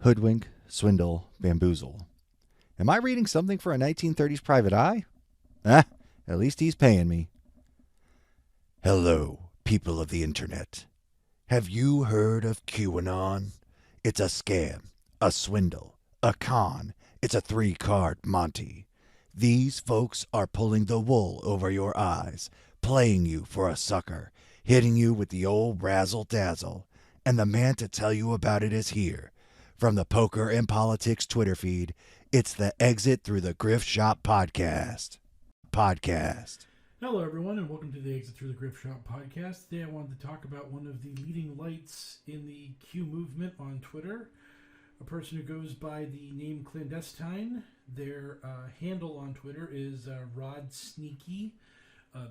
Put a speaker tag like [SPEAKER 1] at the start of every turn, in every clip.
[SPEAKER 1] Hoodwink, swindle, bamboozle. Am I reading something for a 1930s private eye? Ah, at least he's paying me. Hello, people of the internet. Have you heard of QAnon? It's a scam, a swindle, a con. It's a three-card Monty. These folks are pulling the wool over your eyes, playing you for a sucker, hitting you with the old razzle-dazzle. And the man to tell you about it is here. From the Poker and Politics Twitter feed, it's the Exit Through the Griftshop podcast.
[SPEAKER 2] Hello, everyone, and welcome to the Exit Through the Griftshop podcast. Today I wanted to talk about one of the leading lights in the Q movement on Twitter, a person who goes by the name Clandestine. Their handle on Twitter is Rod Sneaky.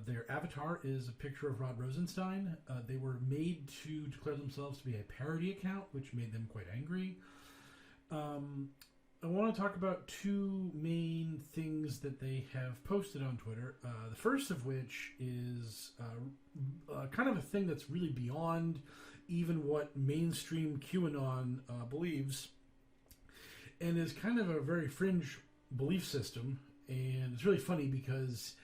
[SPEAKER 2] Their avatar is a picture of Rod Rosenstein. They were made to declare themselves to be a parody account, which made them quite angry. I want to talk about two main things that they have posted on Twitter. The first of which is kind of a thing that's really beyond even what mainstream QAnon believes, and is kind of a very fringe belief system. And it's really funny because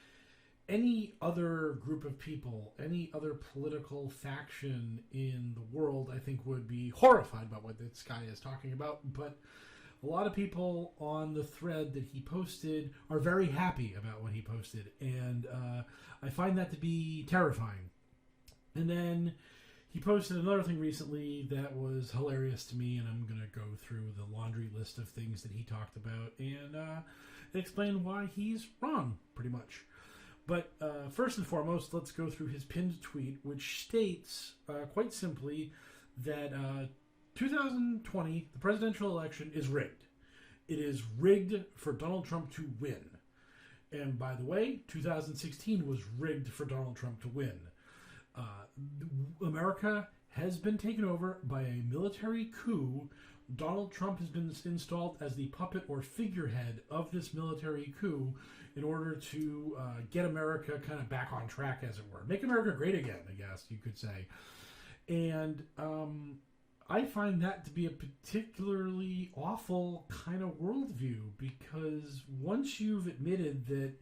[SPEAKER 2] any other group of people, any other political faction in the world, I think would be horrified by what this guy is talking about. But a lot of people on the thread that he posted are very happy about what he posted. And I find that to be terrifying. And then he posted another thing recently that was hilarious to me, and I'm going to go through the laundry list of things that he talked about and explain why he's wrong, pretty much. But first and foremost, let's go through his pinned tweet, which states quite simply that 2020, the presidential election, is rigged. It is rigged for Donald Trump to win. And by the way, 2016 was rigged for Donald Trump to win. America has been taken over by a military coup. Donald Trump has been installed as the puppet or figurehead of this military coup in order to get America kind of back on track, as it were. Make America great again, I guess you could say. And I find that to be a particularly awful kind of worldview, because once you've admitted that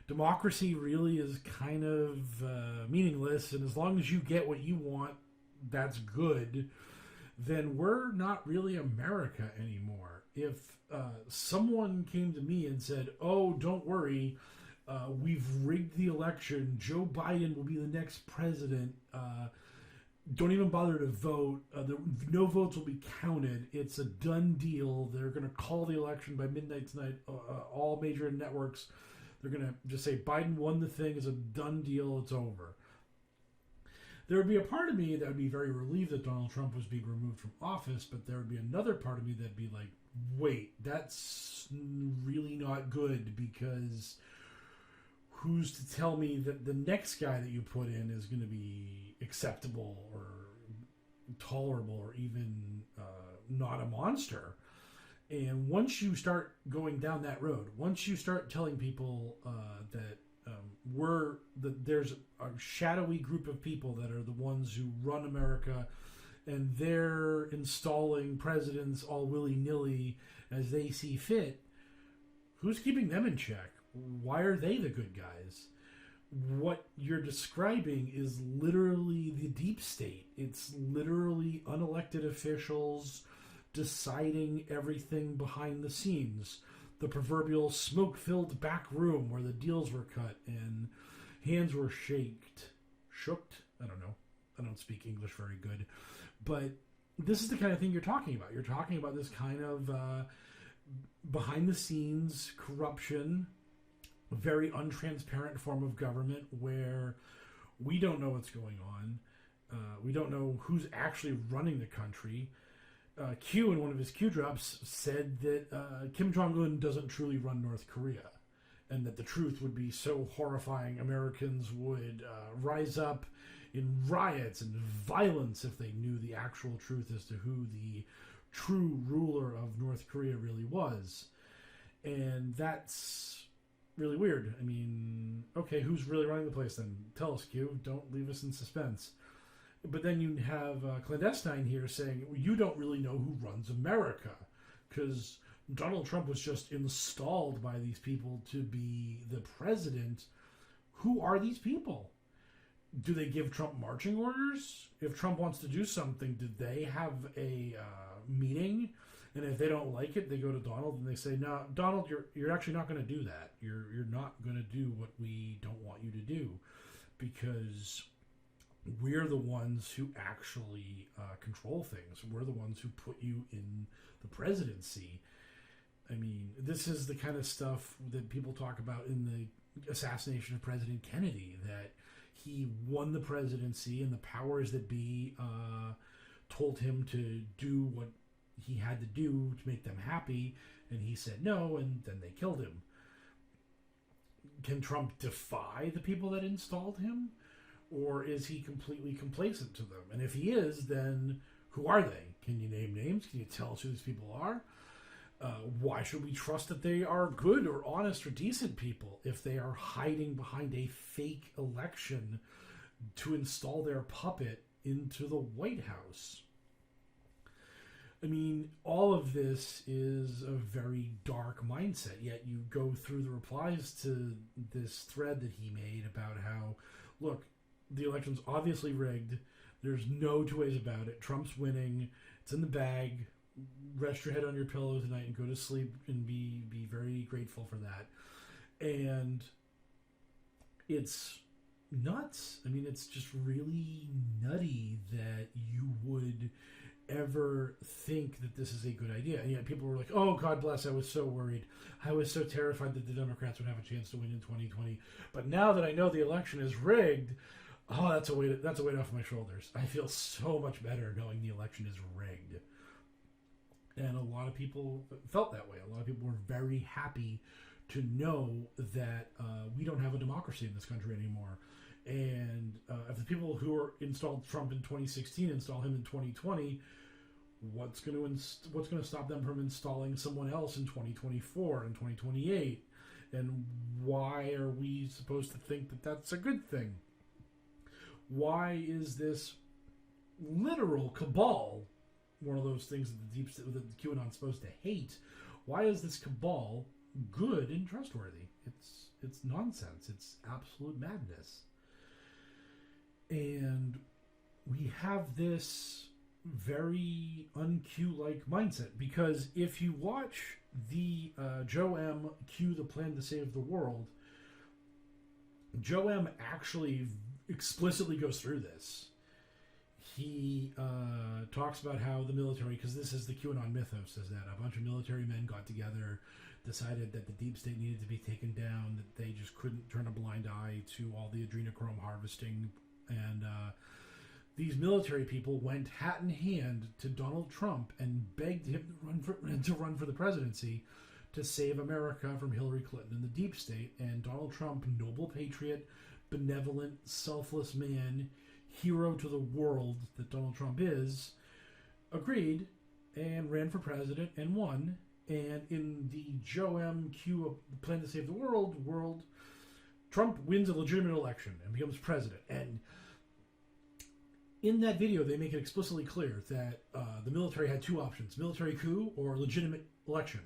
[SPEAKER 2] democracy really is kind of meaningless, and as long as you get what you want, that's good, then we're not really America anymore. If someone came to me and said, oh, don't worry, we've rigged the election, Joe Biden will be the next president, don't even bother to vote, no votes will be counted, it's a done deal, they're going to call the election by midnight tonight, all major networks, they're going to just say Biden won the thing, it's a done deal, it's over. There would be a part of me that would be very relieved that Donald Trump was being removed from office, but there would be another part of me that'd be like, wait, that's really not good, because who's to tell me that the next guy that you put in is going to be acceptable or tolerable or even not a monster? And once you start going down that road, once you start telling people that there's a shadowy group of people that are the ones who run America, and they're installing presidents all willy-nilly as they see fit, who's keeping them in check? Why are they the good guys? What you're describing is literally the deep state. It's literally unelected officials deciding everything behind the scenes. The proverbial smoke-filled back room where the deals were cut and hands were shooked. I don't know. I don't speak English very good. But this is the kind of thing you're talking about. You're talking about this kind of behind-the-scenes corruption, a very untransparent form of government where we don't know what's going on. We don't know who's actually running the country. Q, in one of his Q drops, said that Kim Jong-un doesn't truly run North Korea, and that the truth would be so horrifying Americans would rise up in riots and violence if they knew the actual truth as to who the true ruler of North Korea really was. And that's really weird. I mean, okay, who's really running the place then? Tell us, Q. Don't leave us in suspense. But then you have Clandestine here saying, well, you don't really know who runs America, because Donald Trump was just installed by these people to be the president. Who are these people? Do they give Trump marching orders? If Trump wants to do something, do they have a meeting? And if they don't like it, they go to Donald and they say, "No, Donald, you're actually not going to do that. You're not going to do what we don't want you to do, because we're the ones who actually control things. We're the ones who put you in the presidency." I mean, this is the kind of stuff that people talk about in the assassination of President Kennedy, that he won the presidency and the powers that be told him to do what he had to do to make them happy, and he said no, and then they killed him. Can Trump defy the people that installed him? Or is he completely complacent to them? And if he is, then who are they? Can you name names? Can you tell us who these people are? Why should we trust that they are good or honest or decent people if they are hiding behind a fake election to install their puppet into the White House? I mean, all of this is a very dark mindset, yet you go through the replies to this thread that he made about how, look, the election's obviously rigged. There's no two ways about it. Trump's winning. It's in the bag. Rest your head on your pillow tonight and go to sleep and be very grateful for that. And it's nuts. I mean, it's just really nutty that you would ever think that this is a good idea. And yet people were like, oh, God bless, I was so worried. I was so terrified that the Democrats would have a chance to win in 2020. But now that I know the election is rigged, oh, that's a weight off my shoulders. I feel so much better knowing the election is rigged. And a lot of people felt that way. A lot of people were very happy to know that we don't have a democracy in this country anymore. And if the people who installed Trump in 2016 install him in 2020, what's going to stop them from installing someone else in 2024 and 2028? And why are we supposed to think that that's a good thing? Why is this literal cabal, one of those things that the QAnon's supposed to hate, why is this cabal good and trustworthy? It's nonsense. It's absolute madness. And we have this very un-Q-like mindset, because if you watch the Joe M. Q the Plan to Save the World, Joe M. actually explicitly goes through this. He talks about how the military, because this is the QAnon mythos, is that a bunch of military men got together, decided that the deep state needed to be taken down, that they just couldn't turn a blind eye to all the adrenochrome harvesting. And these military people went hat in hand to Donald Trump and begged him to run for the presidency to save America from Hillary Clinton and the deep state. And Donald Trump, noble patriot, benevolent, selfless man, hero to the world that Donald Trump is, agreed and ran for president and won. And in the Joe M. Q Plan to Save the World, Trump wins a legitimate election and becomes president. And in that video, they make it explicitly clear that the military had two options: military coup or legitimate election.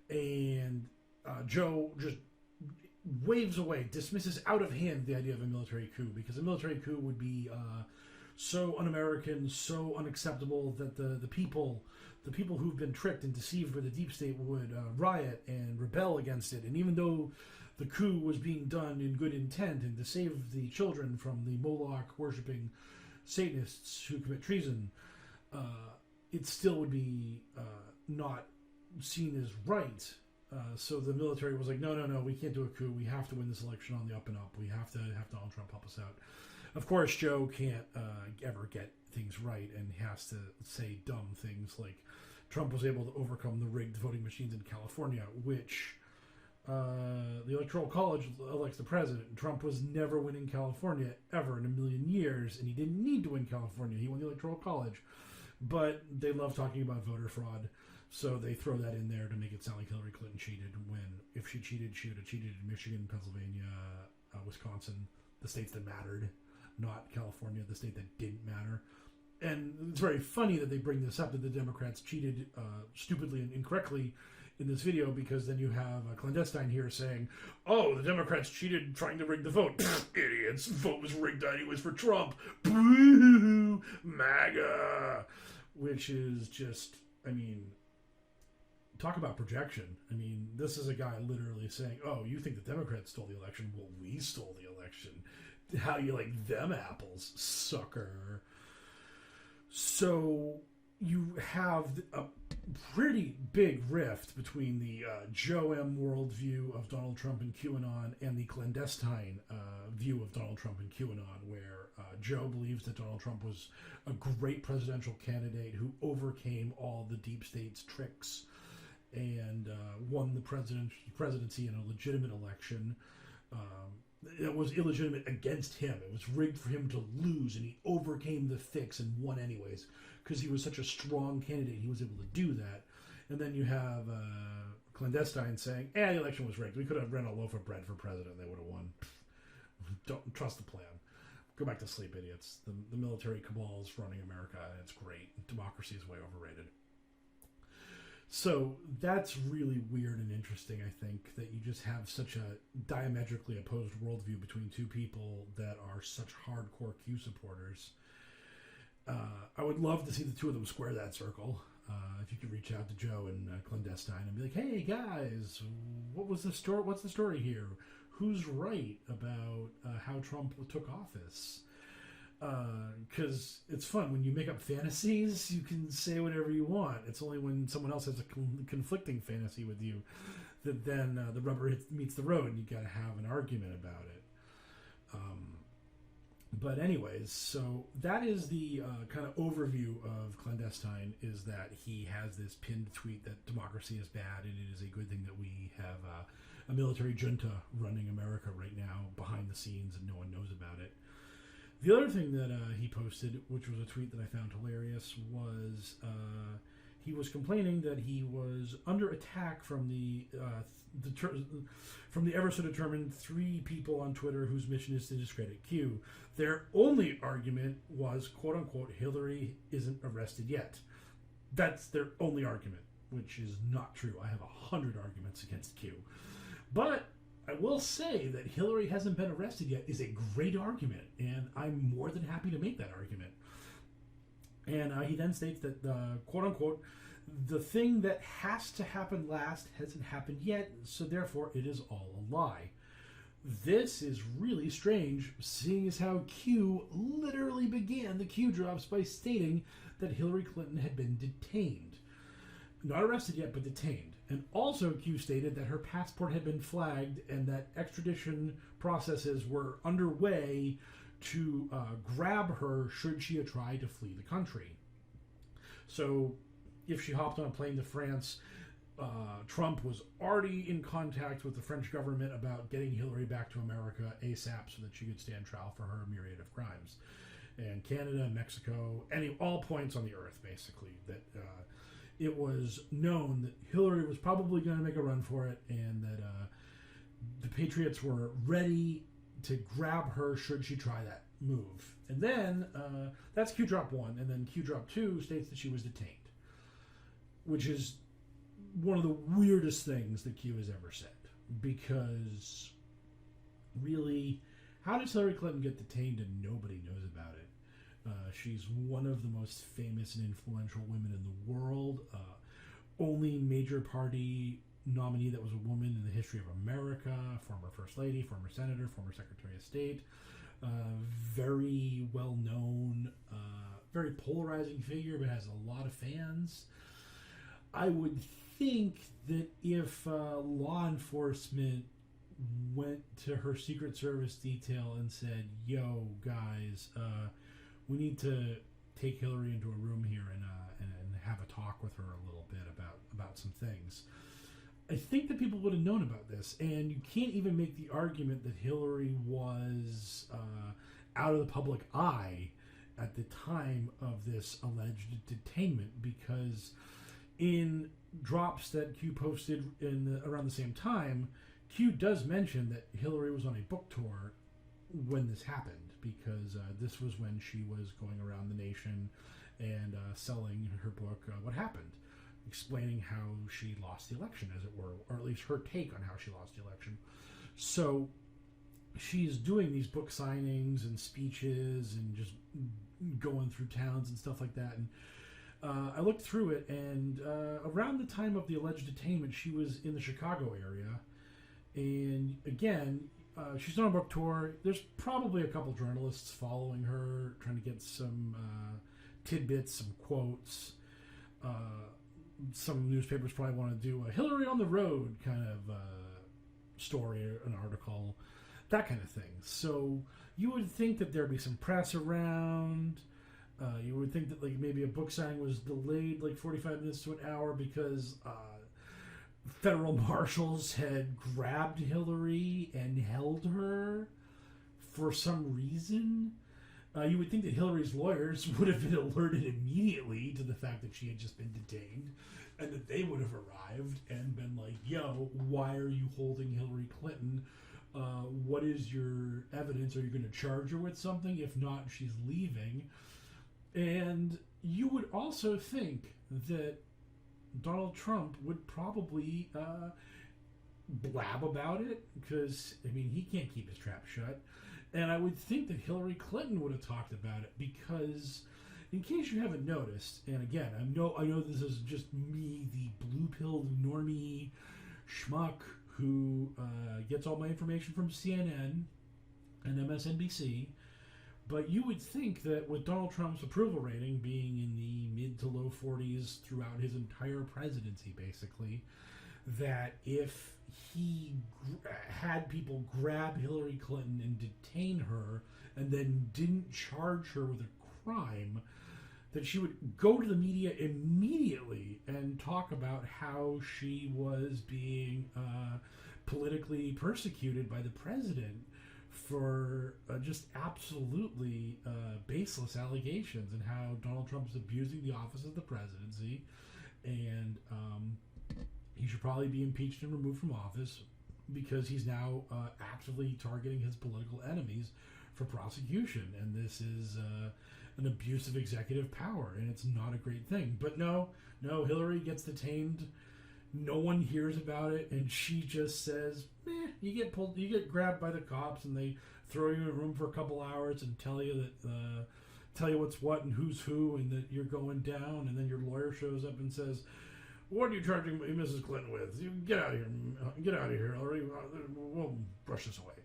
[SPEAKER 2] And Joe just waves away, dismisses out of hand the idea of a military coup, because a military coup would be so un-American, so unacceptable that the people who've been tricked and deceived by the deep state would riot and rebel against it. And even though the coup was being done in good intent and to save the children from the Moloch worshipping Satanists who commit treason, it still would be not seen as right. So the military was like, no, we can't do a coup. We have to win this election on the up and up. We have to have Donald Trump help us out. Of course, Joe can't ever get things right and has to say dumb things like Trump was able to overcome the rigged voting machines in California, which the Electoral College elects the president. Trump was never winning California ever in a million years, and he didn't need to win California. He won the Electoral College. But they love talking about voter fraud, so they throw that in there to make it sound like Hillary Clinton cheated, when if she cheated, she would have cheated in Michigan, Pennsylvania, Wisconsin, the states that mattered. not California, the state that didn't matter. And it's very funny that they bring this up, that the Democrats cheated stupidly and incorrectly in this video, because then you have Clandestine here saying, oh, the Democrats cheated trying to rig the vote. Idiots. Vote was rigged anyways for Trump. Boo! MAGA! Which is just, I mean, talk about projection. I mean, this is a guy literally saying, oh, you think the Democrats stole the election? Well, we stole the election. How you like them apples, sucker? So you have a pretty big rift between the Joe M. worldview of Donald Trump and QAnon and the Clandestine view of Donald Trump and QAnon, where Joe believes that Donald Trump was a great presidential candidate who overcame all the deep state's tricks and won the presidency in a legitimate election. It was illegitimate against him. It was rigged for him to lose, and he overcame the fix and won anyways because he was such a strong candidate. He was able to do that. And then you have Clandestine saying, the election was rigged. We could have run a loaf of bread for president. They would have won. Don't trust the plan. Go back to sleep, idiots. The military cabal is running America, and it's great. Democracy is way overrated. So that's really weird and interesting, I think, that you just have such a diametrically opposed worldview between two people that are such hardcore Q supporters. I would love to see the two of them square that circle. If you could reach out to Joe and Clandestine and be like, hey, guys, what's the story here? Who's right about how Trump took office? Because it's fun when you make up fantasies, you can say whatever you want. It's only when someone else has a conflicting fantasy with you that then the rubber meets the road and you got to have an argument about it. But anyways, so that is the kind of overview of Clandestine, is that he has this pinned tweet that democracy is bad and it is a good thing that we have a military junta running America right now behind the scenes and no one knows about it. The other thing that he posted, which was a tweet that I found hilarious, was he was complaining that he was under attack from the ever so determined 3 people on Twitter whose mission is to discredit Q. Their only argument was, quote unquote, Hillary isn't arrested yet. That's their only argument, which is not true. I have 100 arguments against Q. But I will say that Hillary hasn't been arrested yet is a great argument, and I'm more than happy to make that argument. And he then states that, quote-unquote, the thing that has to happen last hasn't happened yet, so therefore it is all a lie. This is really strange, seeing as how Q literally began the Q drops by stating that Hillary Clinton had been detained. Not arrested yet, but detained. And also Q stated that her passport had been flagged and that extradition processes were underway to grab her should she try to flee the country. So if she hopped on a plane to France, Trump was already in contact with the French government about getting Hillary back to America ASAP so that she could stand trial for her myriad of crimes. And Canada, Mexico, all points on the earth, basically, that it was known that Hillary was probably going to make a run for it and that the Patriots were ready to grab her should she try that move. And then that's Q drop 1, and then Q drop 2 states that she was detained, which is one of the weirdest things that Q has ever said, because really, how does Hillary Clinton get detained and nobody knows about it? She's one of the most famous and influential women in the world. Only major party nominee that was a woman in the history of America. Former First Lady, former Senator, former Secretary of State. Very well known, very polarizing figure, but has a lot of fans. I would think that if law enforcement went to her Secret Service detail and said, yo, guys, we need to take Hillary into a room here and have a talk with her a little bit about some things, I think that people would have known about this. And you can't even make the argument that Hillary was out of the public eye at the time of this alleged detainment, because in drops that Q posted around the same time, Q does mention that Hillary was on a book tour when this happened. because this was when she was going around the nation and selling her book, What Happened, explaining how she lost the election, as it were, or at least her take on how she lost the election. So she's doing these book signings and speeches and just going through towns and stuff like that. And I looked through it, and around the time of the alleged detainment, she was in the Chicago area. And again, she's on a book tour. There's probably a couple journalists following her, trying to get some tidbits, some quotes. Some newspapers probably want to do a Hillary on the road kind of story, an article, that kind of thing. So you would think that there'd be some press around. You would think that like maybe a book signing was delayed like 45 minutes to an hour because federal marshals had grabbed Hillary and held her for some reason. You would think that Hillary's lawyers would have been alerted immediately to the fact that she had just been detained, and that they would have arrived and been like, yo, why are you holding Hillary Clinton? What is your evidence? Are you going to charge her with something? If not, she's leaving. And you would also think that Donald Trump would probably blab about it, because, I mean, he can't keep his trap shut. And I would think that Hillary Clinton would have talked about it, because, in case you haven't noticed, and again, I know this is just me, the blue-pilled normie schmuck who gets all my information from CNN and MSNBC, but you would think that with Donald Trump's approval rating being in the mid to low 40s throughout his entire presidency, basically, that if he had people grab Hillary Clinton and detain her and then didn't charge her with a crime, that she would go to the media immediately and talk about how she was being politically persecuted by the president for just absolutely baseless allegations, and how Donald Trump is abusing the office of the presidency, and he should probably be impeached and removed from office because he's now actively targeting his political enemies for prosecution. And this is an abuse of executive power, and it's not a great thing. But no, Hillary gets detained. No one hears about it, and she just says, meh, you get grabbed by the cops, and they throw you in a room for a couple hours and tell you what's what and who's who, and that you're going down, and then your lawyer shows up and says, what are you charging Mrs. Clinton with? You get out of here. Get out of here, Hillary. We'll brush this away.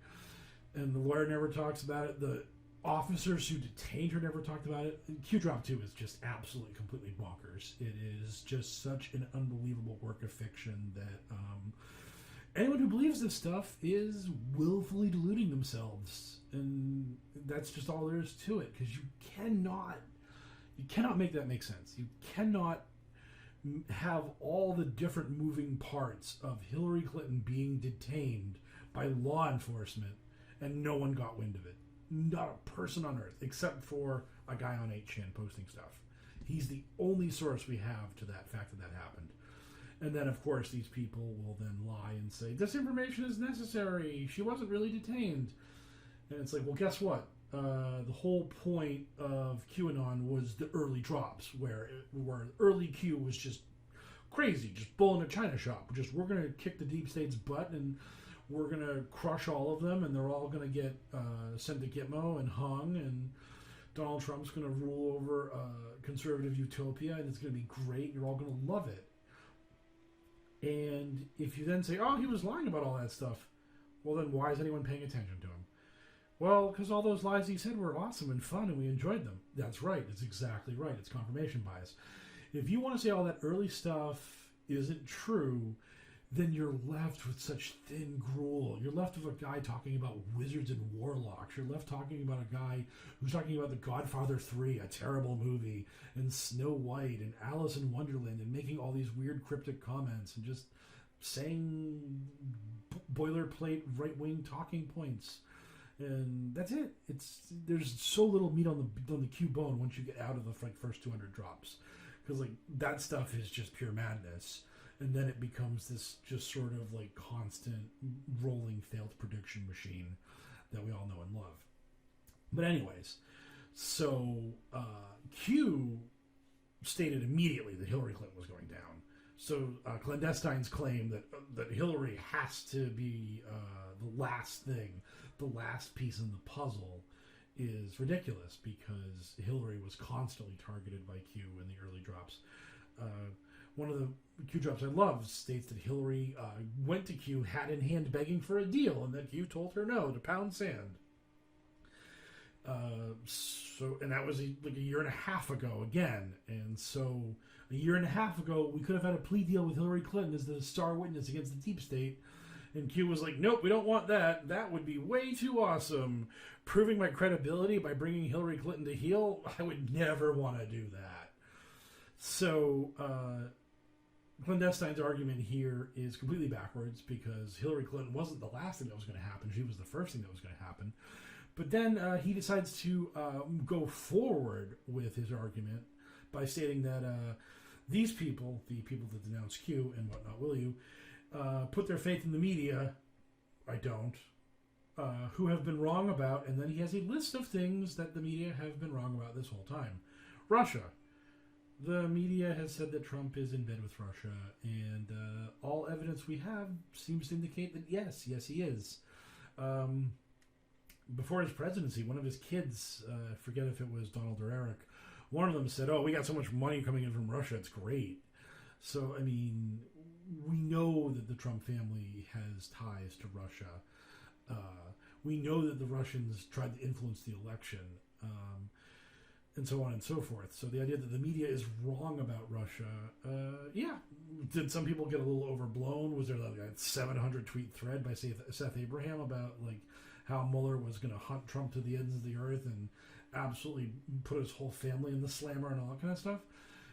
[SPEAKER 2] And the lawyer never talks about it. The officers who detained her never talked about it. Q Drop 2 is just absolutely, completely bonkers. It is just such an unbelievable work of fiction that anyone who believes this stuff is willfully deluding themselves. And that's just all there is to it, because you cannot make that make sense. You cannot have all the different moving parts of Hillary Clinton being detained by law enforcement and no one got wind of it. Not a person on earth, except for a guy on 8chan posting stuff. He's the only source we have to that fact that happened. And then, of course, these people will then lie and say, this information is necessary. She wasn't really detained. And it's like, well, guess what? The whole point of QAnon was the early drops, where early Q was just crazy, just bull in a china shop. We're going to kick the deep state's butt, and we're going to crush all of them, and they're all going to get sent to Gitmo and hung, and Donald Trump's going to rule over conservative utopia, and it's going to be great. You're all going to love it. And if you then say, oh, he was lying about all that stuff, well, then why is anyone paying attention to him? Well, because all those lies he said were awesome and fun, and we enjoyed them. That's right. It's exactly right. It's confirmation bias. If you want to say all that early stuff isn't true, then you're left with such thin gruel. You're left with a guy talking about wizards and warlocks. You're left talking about a guy who's talking about The Godfather 3, a terrible movie, and Snow White, and Alice in Wonderland, and making all these weird cryptic comments, and just saying boilerplate right-wing talking points. And that's it. There's so little meat on the Q bone once you get out of the first 200 drops, because that stuff is just pure madness, and then it becomes this just sort of constant rolling failed prediction machine that we all know and love. But anyways, so Q stated immediately that Hillary Clinton was going down. So Clandestine's claim that Hillary has to be the last thing, the last piece in the puzzle, is ridiculous because Hillary was constantly targeted by Q in the early drops. One of the Q drops I love states that Hillary went to Q hat in hand begging for a deal, and that Q told her no to pound sand. And that was like a year and a half ago again. And so a year and a half ago, we could have had a plea deal with Hillary Clinton as the star witness against the deep state. And Q was like, nope, we don't want that. That would be way too awesome. Proving my credibility by bringing Hillary Clinton to heel, I would never want to do that. So, Clandestine's argument here is completely backwards because Hillary Clinton wasn't the last thing that was going to happen. She was the first thing that was going to happen. But then he decides to go forward with his argument by stating that these people, the people that denounce Q and whatnot, will you, put their faith in the media, I don't, who have been wrong about, and then he has a list of things that the media have been wrong about this whole time. Russia. The media has said that Trump is in bed with Russia, and all evidence we have seems to indicate that yes, he is. Before his presidency, one of his kids, I forget if it was Donald or Eric, one of them said, oh, we got so much money coming in from Russia, it's great. So, I mean, we know that the Trump family has ties to Russia. We know that the Russians tried to influence the election, and so on and so forth. So the idea that the media is wrong about Russia, yeah. Did some people get a little overblown? Was there like a 700 tweet thread by Seth Abraham about like how Mueller was going to hunt Trump to the ends of the earth and absolutely put his whole family in the slammer and all that kind of stuff?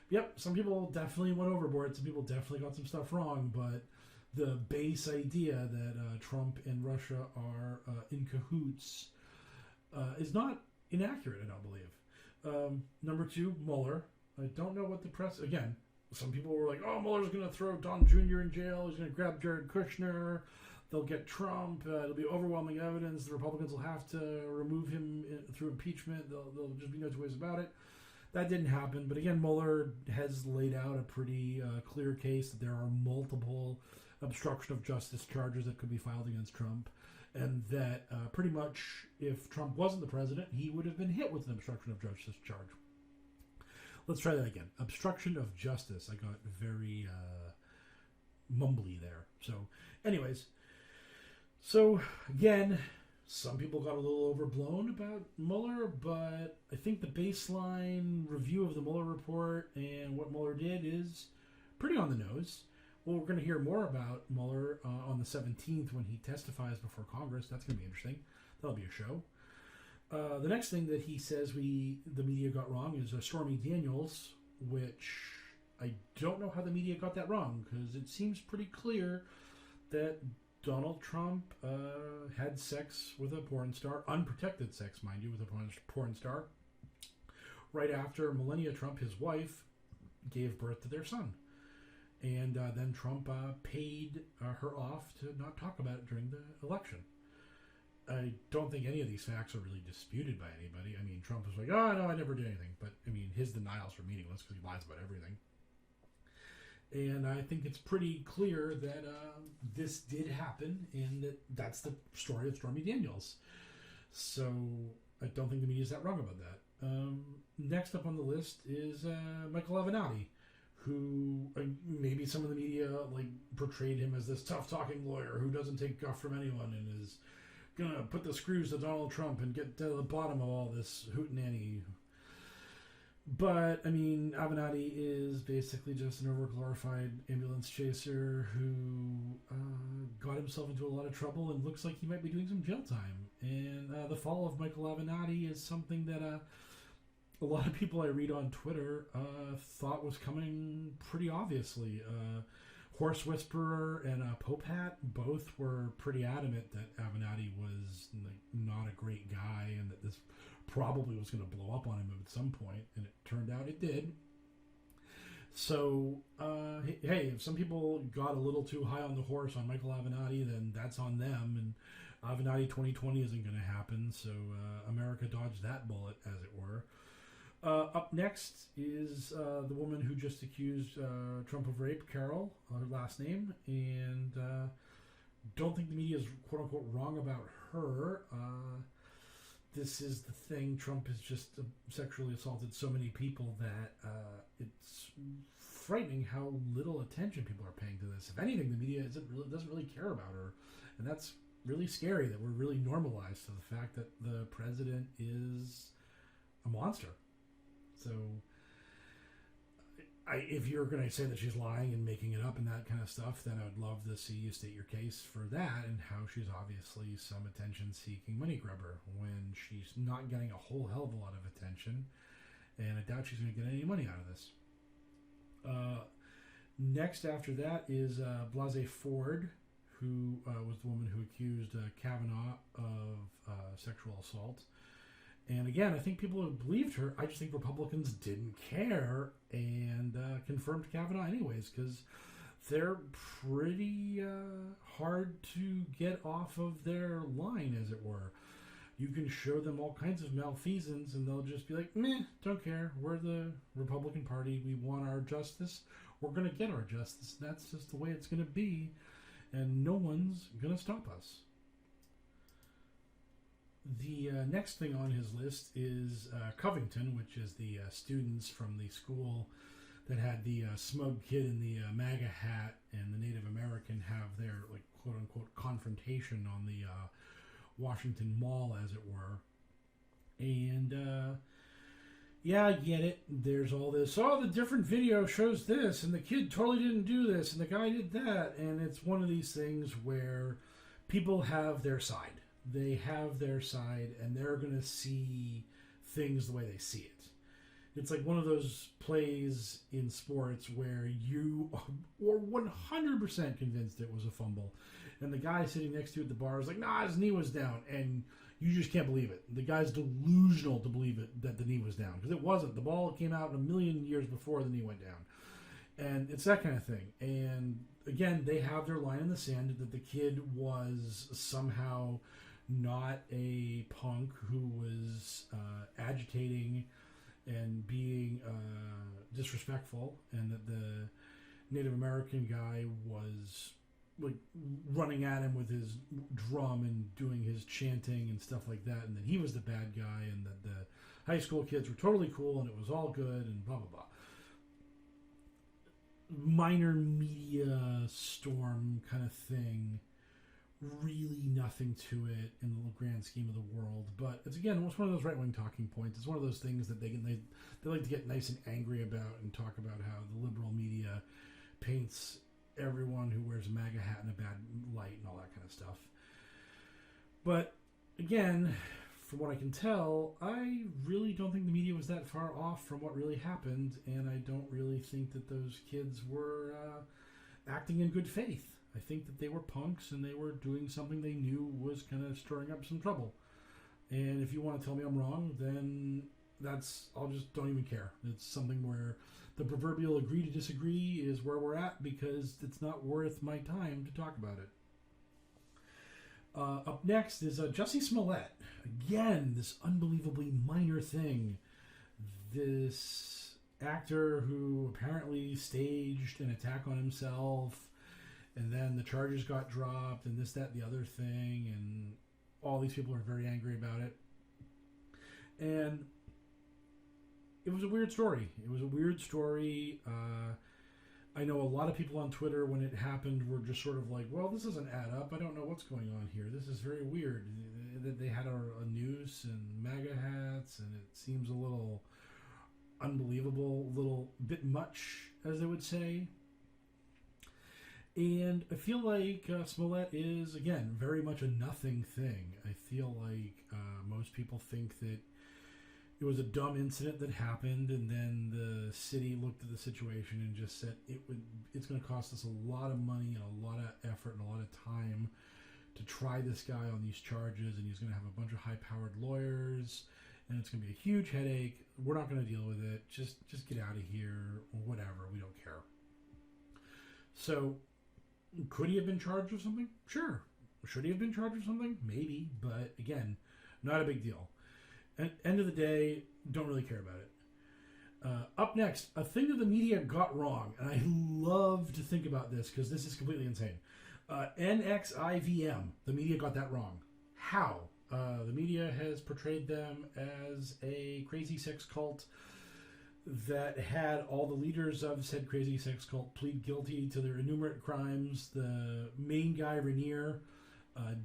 [SPEAKER 2] Yep, some people definitely went overboard. Some people definitely got some stuff wrong, but the base idea that Trump and Russia are in cahoots is not inaccurate, I don't believe. Number two, Mueller. I don't know what the press... Again, some people were like, oh, Mueller's going to throw Don Jr. in jail. He's going to grab Jared Kushner. They'll get Trump. It'll be overwhelming evidence. The Republicans will have to remove him through impeachment. There'll just be no two ways about it. That didn't happen. But again, Mueller has laid out a pretty clear case that there are multiple obstruction of justice charges that could be filed against Trump. And that pretty much if Trump wasn't the president, he would have been hit with an obstruction of justice charge. Let's try that again. Obstruction of justice. I got very mumbly there. So anyways, so again, some people got a little overblown about Mueller, but I think the baseline review of the Mueller report and what Mueller did is pretty on the nose. Well, we're going to hear more about Mueller on the 17th when he testifies before Congress. That's going to be interesting. That'll be a show. The next thing that he says the media got wrong is Stormy Daniels, which I don't know how the media got that wrong, because it seems pretty clear that Donald Trump had sex with a porn star, unprotected sex, mind you, with a porn star, right after Melania Trump, his wife, gave birth to their son. And then Trump paid her off to not talk about it during the election. I don't think any of these facts are really disputed by anybody. I mean, Trump was like, oh, no, I never did anything. But, I mean, his denials are meaningless because he lies about everything. And I think it's pretty clear that this did happen and that's the story of Stormy Daniels. So I don't think the media's that wrong about that. Next up on the list is Michael Avenatti, who maybe some of the media like portrayed him as this tough-talking lawyer who doesn't take guff from anyone and is going to put the screws to Donald Trump and get to the bottom of all this hootenanny. But, I mean, Avenatti is basically just an overglorified ambulance chaser who got himself into a lot of trouble and looks like he might be doing some jail time. And the fall of Michael Avenatti is something that a lot of people I read on Twitter thought was coming pretty obviously. Horse Whisperer and Popat both were pretty adamant that Avenatti was like not a great guy and that this probably was going to blow up on him at some point, and it turned out it did. So, hey, if some people got a little too high on the horse on Michael Avenatti, then that's on them. And Avenatti 2020 isn't going to happen, so America dodged that bullet, as it were. Up next is the woman who just accused Trump of rape, Carol, her last name, and don't think the media is quote-unquote wrong about her. This is the thing. Trump has just sexually assaulted so many people that it's frightening how little attention people are paying to this. If anything, the media doesn't really care about her, and that's really scary that we're really normalized to the fact that the president is a monster. So, if you're going to say that she's lying and making it up and that kind of stuff, then I would love to see you state your case for that and how she's obviously some attention-seeking money grubber when she's not getting a whole hell of a lot of attention, and I doubt she's going to get any money out of this. Next after that is Blasey Ford, who was the woman who accused Kavanaugh of sexual assault. And again, I think people have believed her. I just think Republicans didn't care and confirmed Kavanaugh anyways, because they're pretty hard to get off of their line, as it were. You can show them all kinds of malfeasance and they'll just be like, meh, don't care. We're the Republican Party. We want our justice. We're going to get our justice. That's just the way it's going to be. And no one's going to stop us. The next thing on his list is Covington, which is the students from the school that had the smug kid in the MAGA hat and the Native American have their, like, quote-unquote confrontation on the Washington Mall, as it were. And, yeah, I get it. There's all this, the different video shows this, and the kid totally didn't do this, and the guy did that. And it's one of these things where people have their side. They have their side, and they're going to see things the way they see it. It's like one of those plays in sports where you are 100% convinced it was a fumble, and the guy sitting next to you at the bar is like, nah, his knee was down, and you just can't believe it. The guy's delusional to believe it that the knee was down, because it wasn't. The ball came out a million years before the knee went down. And it's that kind of thing. And again, they have their line in the sand that the kid was somehow not a punk who was agitating and being disrespectful, and that the Native American guy was like running at him with his drum and doing his chanting and stuff like that, and that he was the bad guy, and that the high school kids were totally cool and it was all good and blah blah blah. Minor media storm kind of thing. Really nothing to it in the grand scheme of the world, but it's one of those right-wing talking points. It's one of those things that they like to get nice and angry about and talk about how the liberal media paints everyone who wears a MAGA hat in a bad light and all that kind of stuff. But again, from what I can tell, I really don't think the media was that far off from what really happened, and I don't really think that those kids were acting in good faith. I think that they were punks and they were doing something they knew was kind of stirring up some trouble. And if you want to tell me I'm wrong, then I'll just don't even care. It's something where the proverbial agree to disagree is where we're at, because it's not worth my time to talk about it. Up next is Jussie Smollett. Again, this unbelievably minor thing. This actor who apparently staged an attack on himself, and then the charges got dropped, and this, that, the other thing, and all these people are very angry about it. And it was a weird story. I know a lot of people on Twitter, when it happened, were just sort of like, well, this doesn't add up. I don't know what's going on here. This is very weird. That they had a noose and MAGA hats, and it seems a little unbelievable, a little bit much, as they would say. And I feel like Smollett is, again, very much a nothing thing. I feel like most people think that it was a dumb incident that happened, and then the city looked at the situation and just said it's going to cost us a lot of money and a lot of effort and a lot of time to try this guy on these charges, and he's going to have a bunch of high-powered lawyers, and it's going to be a huge headache. We're not going to deal with it. Just get out of here, or whatever. We don't care. So, could he have been charged with something? Sure. Should he have been charged with something? Maybe, but again, not a big deal. End of the day, don't really care about it. Up next, a thing that the media got wrong, and I love to think about this because this is completely insane. NXIVM, the media got that wrong. How? The media has portrayed them as a crazy sex cult that had all the leaders of said crazy sex cult plead guilty to their innumerate crimes. The main guy, Rainier,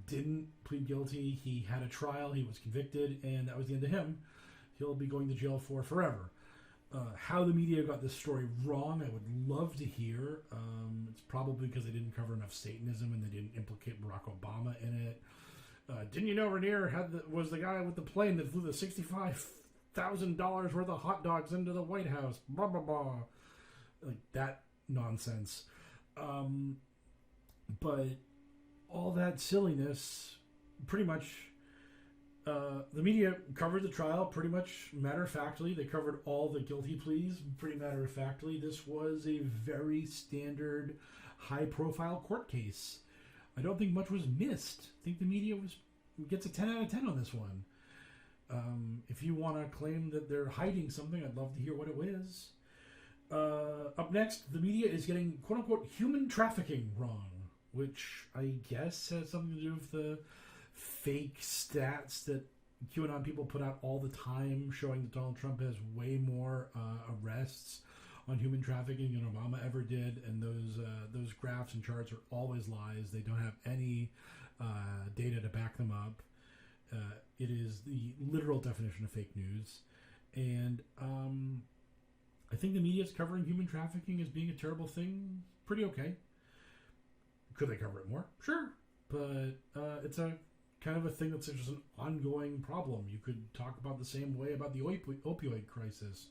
[SPEAKER 2] didn't plead guilty. He had a trial, he was convicted, and that was the end of him. He'll be going to jail for forever. How the media got this story wrong, I would love to hear. It's probably because they didn't cover enough Satanism and they didn't implicate Barack Obama in it. Didn't you know Rainier was the guy with the plane that flew the $65,000 worth of hot dogs into the White House? Blah, blah, blah. Like that nonsense. But all that silliness, pretty much, the media covered the trial pretty much matter-of-factly. They covered all the guilty pleas pretty matter-of-factly. This was a very standard, high-profile court case. I don't think much was missed. I think the media gets a 10 out of 10 on this one. If you want to claim that they're hiding something, I'd love to hear what it is. Up next, the media is getting quote-unquote human trafficking wrong, which I guess has something to do with the fake stats that QAnon people put out all the time, showing that Donald Trump has way more arrests on human trafficking than Obama ever did, and those graphs and charts are always lies. They don't have any data to back them up. It is the literal definition of fake news, and I think the media is covering human trafficking as being a terrible thing pretty okay. Could they cover it more? Sure, but it's a kind of a thing that's just an ongoing problem. You could talk about the same way about the opioid crisis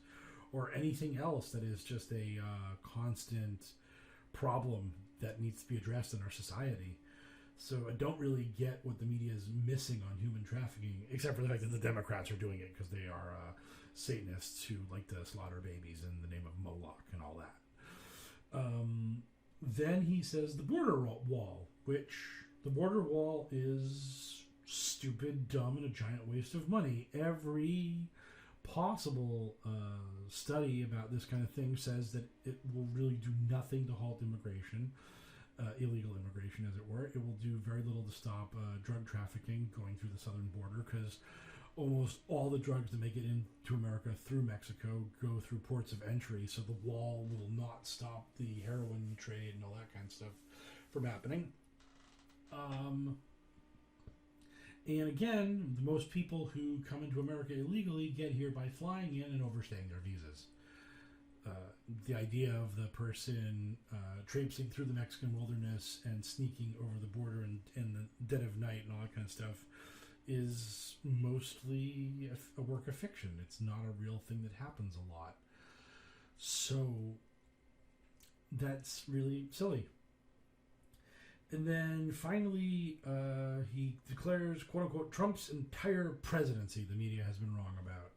[SPEAKER 2] or anything else that is just a constant problem that needs to be addressed in our society. So I don't really get what the media is missing on human trafficking, except for the fact that the Democrats are doing it because they are Satanists who like to slaughter babies in the name of Moloch and all that. Then he says the border wall, which the border wall is stupid, dumb, and a giant waste of money. Every possible study about this kind of thing says that it will really do nothing to halt immigration, illegal immigration as it were. It will do very little to stop drug trafficking going through the southern border, because almost all the drugs that make it into America through Mexico go through ports of entry, so the wall will not stop the heroin trade and all that kind of stuff from happening. And again, most people who come into America illegally get here by flying in and overstaying their visas. The idea of the person traipsing through the Mexican wilderness and sneaking over the border in the dead of night and all that kind of stuff is mostly a work of fiction. It's not a real thing that happens a lot. So that's really silly. And then finally, he declares, quote-unquote, Trump's entire presidency the media has been wrong about.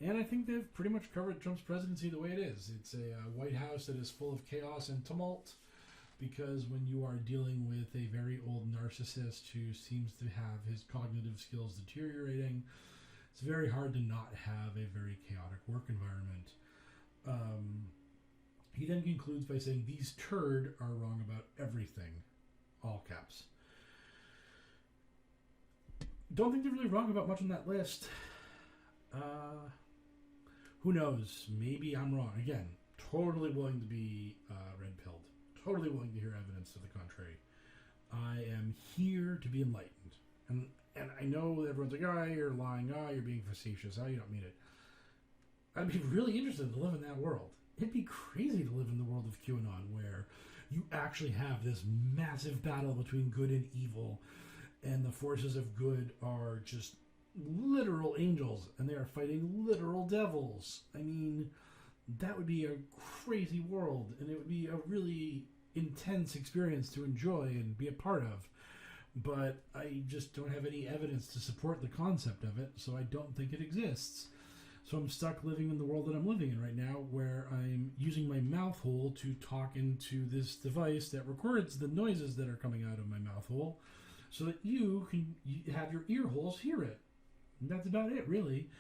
[SPEAKER 2] And I think they've pretty much covered Trump's presidency the way it is. It's a White House that is full of chaos and tumult, because when you are dealing with a very old narcissist who seems to have his cognitive skills deteriorating, it's very hard to not have a very chaotic work environment. He then concludes by saying, these turd are wrong about everything. All caps. Don't think they're really wrong about much on that list. Who knows? Maybe I'm wrong. Again, totally willing to be red-pilled. Totally willing to hear evidence to the contrary. I am here to be enlightened. And I know that everyone's like, oh, you're lying. Oh, you're being facetious. Oh, you don't mean it. I'd be really interested to live in that world. It'd be crazy to live in the world of QAnon where you actually have this massive battle between good and evil, and the forces of good are just literal angels, and they are fighting literal devils. I mean, that would be a crazy world, and it would be a really intense experience to enjoy and be a part of. But I just don't have any evidence to support the concept of it, so I don't think it exists. So I'm stuck living in the world that I'm living in right now, where I'm using my mouth hole to talk into this device that records the noises that are coming out of my mouth hole, so that you can have your ear holes hear it. And that's about it, really.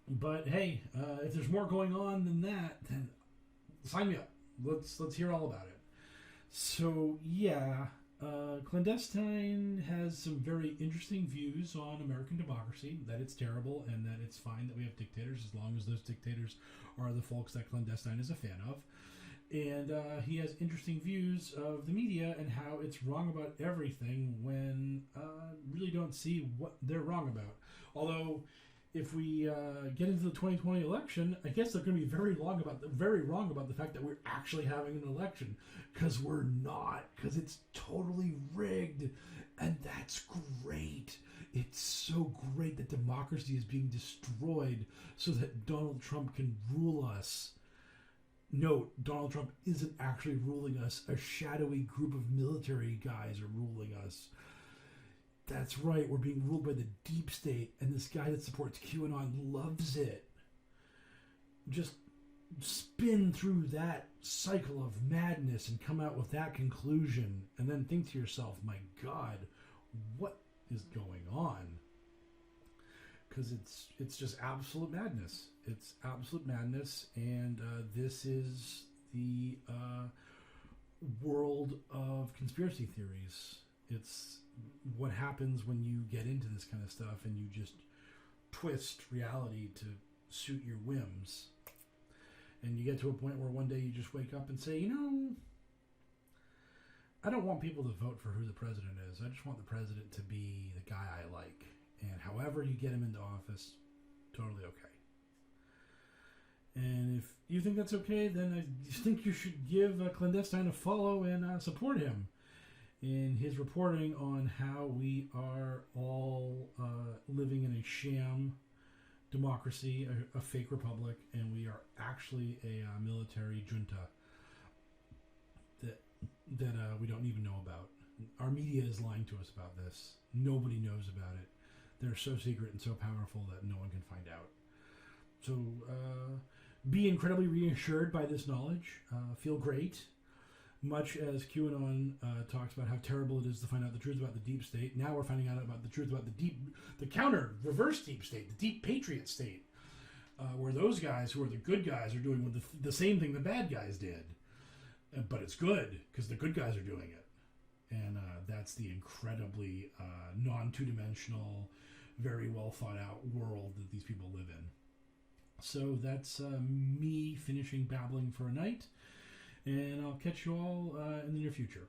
[SPEAKER 2] But hey, if there's more going on than that, then sign me up. Let's hear all about it. So yeah, Clandestine has some very interesting views on American democracy, that it's terrible and that it's fine that we have dictators as long as those dictators are the folks that Clandestine is a fan of. And he has interesting views of the media and how it's wrong about everything when really don't see what they're wrong about. Although, if we get into the 2020 election, I guess they're going to be very wrong about the fact that we're actually having an election, because we're not, because it's totally rigged, and that's great. It's so great that democracy is being destroyed so that Donald Trump can rule us. Note, Donald Trump isn't actually ruling us. A shadowy group of military guys are ruling us. That's right, we're being ruled by the deep state, and this guy that supports QAnon loves it. Just spin through that cycle of madness and come out with that conclusion, and then think to yourself, my God, what is going on? Because it's just absolute madness. It's absolute madness, and this is the world of conspiracy theories. It's what happens when you get into this kind of stuff and you just twist reality to suit your whims. And you get to a point where one day you just wake up and say, I don't want people to vote for who the president is. I just want the president to be the guy I like. And however you get him into office, totally okay. And if you think that's okay, then I think you should give Clandestine a follow and support him in his reporting on how we are all living in a sham democracy, a fake republic, and we are actually a military junta that we don't even know about. Our media is lying to us about this. Nobody knows about it. They're so secret and so powerful that no one can find out. So be incredibly reassured by this knowledge. Feel great. Much as QAnon talks about how terrible it is to find out the truth about the deep state, now we're finding out about the truth about the counter, reverse deep state, the deep patriot state, where those guys who are the good guys are doing the same thing the bad guys did. But it's good, because the good guys are doing it. And that's the incredibly non-two-dimensional, very well thought-out world that these people live in. So that's me finishing babbling for a night. And I'll catch you all in the near future.